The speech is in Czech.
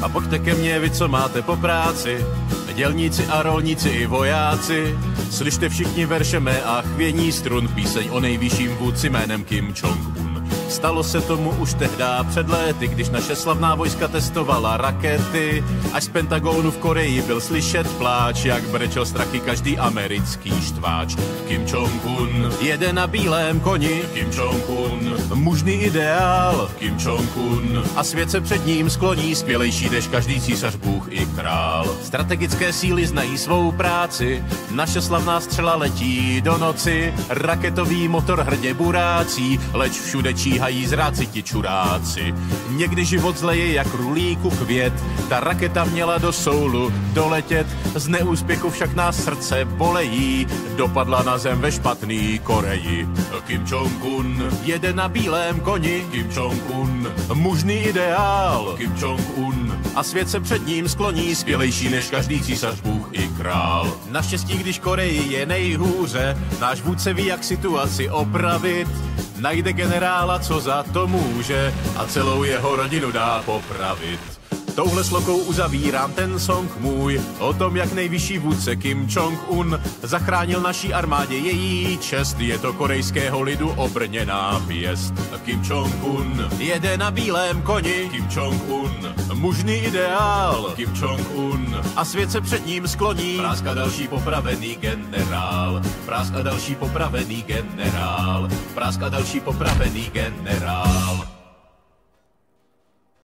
A pojďte ke mně, vy, co máte po práci, dělníci a rolníci i vojáci. Slyšte všichni verše mé a chvění strun, píseň o nejvyšším vůdci jménem Kim Jong-un. Stalo se tomu už tehdá před léty, když naše slavná vojska testovala rakety. Až z Pentagonu v Koreji byl slyšet pláč, jak brečel strachy každý americký štváč. Kim Jong-un jede na bílém koni, Kim Jong-un mužný ideál, Kim Jong-un a svět se před ním skloní, skvělejší než každý císař, bůh i král. Strategické síly znají svou práci, naše slavná střela letí do noci, raketový motor hrdě burácí, leč všude číhají zráci ti čuráci. Někdy život zleje jak rulíku květ, ta raketa měla do soulu doletět, z neúspěchu však nás srdce bolejí, dopadla na zem ve špatný Koreji. Kim Jong-un jede na bílém koni, Kim Jong-un mužný ideál, Kim Jong-un a svět se před ním skloní, skvělejší než každý císař, bůh i král. Naštěstí, když Koreji je nejhůře, náš vůdce ví, jak situaci opravit, najde generála, co za to může a celou jeho rodinu dá popravit. Touhle slokou uzavírám ten song můj o tom, jak nejvyšší vůdce Kim Jong-un zachránil naší armádě její čest. Je to korejského lidu obrněná pěst. Kim Jong-un jede na bílém koni, Kim Jong-un mužný ideál, Kim Jong-un a svět se před ním skloní. Práska další popravený generál, práska další popravený generál, práska další popravený generál.